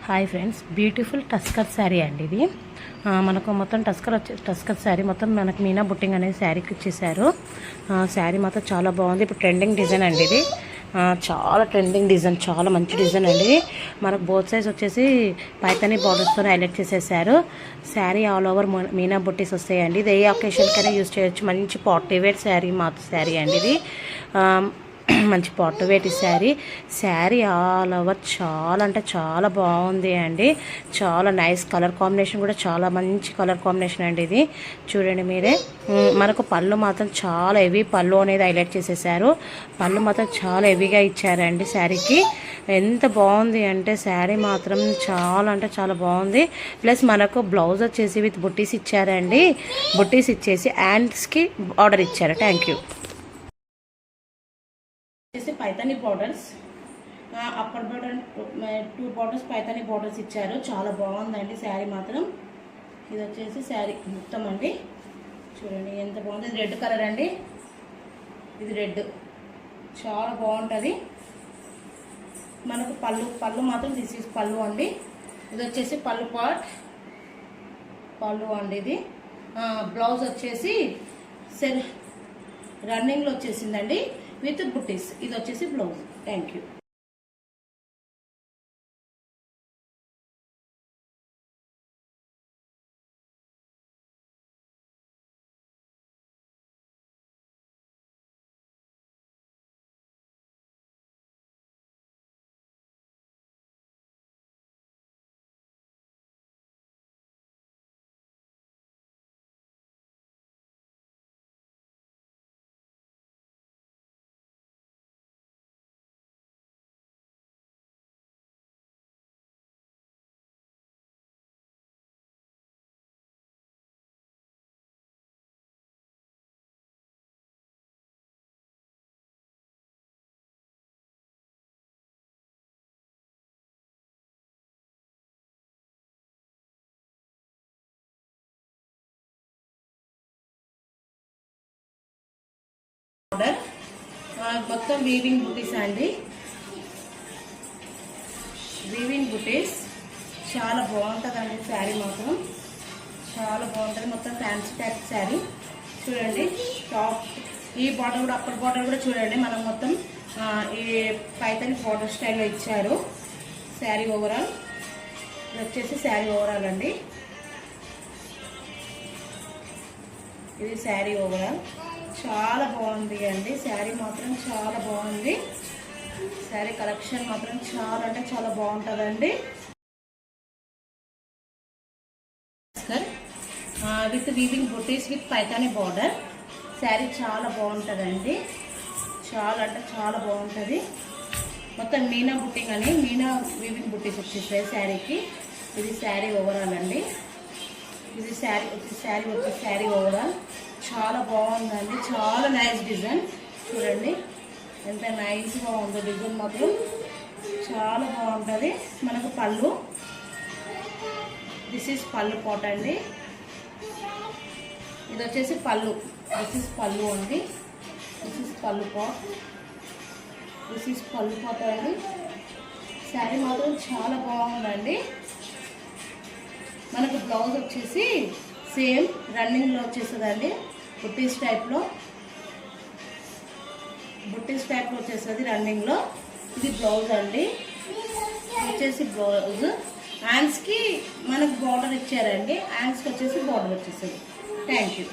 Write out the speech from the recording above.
Hi friends, beautiful tusker sari అండి ఇది. మనకు మొత్తం టస్కర్ శారీ మొత్తం మనకు మీనా బుట్టింగ్ అనేది శారీకి ఇచ్చేసారు. శారీ మాత్రం చాలా బాగుంది. ఇప్పుడు ట్రెండింగ్ డిజైన్ అండి ఇది. చాలా ట్రెండింగ్ డిజైన్, చాలా మంచి డిజైన్ అండి. మనకు బోత్ సైజ్ వచ్చేసి పైతాని బార్డర్స్తో హైలైట్ చేసేసారు. శారీ ఆల్ ఓవర్ మీనా బుట్టీస్ వస్తాయండి. ఇది ఏ అకేషన్కైనా యూజ్ చేయొచ్చు. మంచి పార్టీ వేర్ శారీ అండి ఇది. మంచి party wear sari all over చాలా అంటే చాలా బాగుంది అండి. చాలా నైస్ కలర్ కాంబినేషన్ కూడా చాలా మంచి కలర్ కాంబినేషన్ అండి ఇది. చూడండి మీరే. మనకు పళ్ళు మాత్రం చాలా హెవీ పళ్ళు అనేది హైలైట్ చేసేసారు. పళ్ళు మాత్రం చాలా హెవీగా ఇచ్చారండి శారీకి. ఎంత బాగుంది అంటే శారీ మాత్రం చాలా అంటే చాలా బాగుంది. ప్లస్ మనకు బ్లౌజ్ వచ్చేసి విత్ బుట్టీస్ ఇచ్చారండి. బుట్టీస్ ఇచ్చేసి హ్యాండ్స్కి ఆర్డర్ ఇచ్చారు. Thank you. Paithani borders, upper border 2 borders Paithani borders ఇచ్చారు. చాలా బాగుందండి శారీ మాత్రం. ఇది వచ్చేసి శారీ మొత్తం అండి. చూడండి ఎంత బాగుంది. ఇది రెడ్ కలర్ అండి. ఇది రెడ్ చాలా బాగుంటుంది. మనకు పళ్ళు మాత్రం దిస్ ఈజ్ పళ్ళు అండి. ఇది వచ్చేసి పళ్ళు అండి. ఇది బ్లౌజ్ వచ్చేసి రన్నింగ్లో వచ్చేసిందండి విత్ బుట్టీస్. ఇది వచ్చేసి బ్లౌజ్. Thank you. మొత్తం వీవింగ్ బుటీస్ అండి. వీవింగ్ బుటీస్ చాలా బాగుంటుందండి. శారీ మాత్రం చాలా బాగుంటుంది. మొత్తం ఫ్యాన్సీ టైప్ శారీ. చూడండి టాప్ ఈ బార్డర్ కూడా, అప్పర్ బార్డర్ కూడా చూడండి. మనం మొత్తం ఈ పైతాని బార్డర్ స్టైల్లో ఇచ్చారు. శారీ ఓవరాల్ ఇది వచ్చేసి శారీ ఓవరాల్ అండి. ఇది శారీ ఓవరాల్ చాలా బాగుంది అండి. శారీ మాత్రం చాలా బాగుంది. శారీ కలెక్షన్ మాత్రం చాలా అంటే చాలా బాగుంటుందండి. With weaving buttis with Paithani border. Sari చాలా బాగుంటుందండి. చాలా అంటే చాలా బాగుంటుంది. మొత్తం మీనా బుట్టింగ్ అని మీనా వీవింగ్ బుటీస్ వచ్చేసాయి శారీకి. ఇది శారీ ఓవరాల్ అండి. ఇది శారీ ఓవరాల్ చాలా బాగుందండి. చాలా నైస్ డిజైన్. చూడండి ఎంత నైస్గా ఉందో డిజైన్ మాత్రం చాలా బాగుంటుంది. మనకు పళ్ళు, దిస్ ఈజ్ పళ్ళు పాట్ అండి. ఇది వచ్చేసి పళ్ళు. దిస్ ఈజ్ పళ్ళు అండి. దిస్ ఈజ్ పళ్ళు పాట్ అండి. శారీ మాత్రం చాలా బాగుందండి. మనకు బ్లౌజ్ వచ్చేసి సేమ్ రన్నింగ్లో వచ్చేస్తుందండి. బుట్టీస్ టైప్లో వచ్చేస్తుంది రన్నింగ్లో. ఇది బ్లౌజ్ అండి. వచ్చేసి బ్లౌజ్ హ్యాండ్స్కి మనకు బార్డర్ ఇచ్చారండి. హ్యాండ్స్కి వచ్చేసి బార్డర్ వచ్చేస్తుంది. Thank you.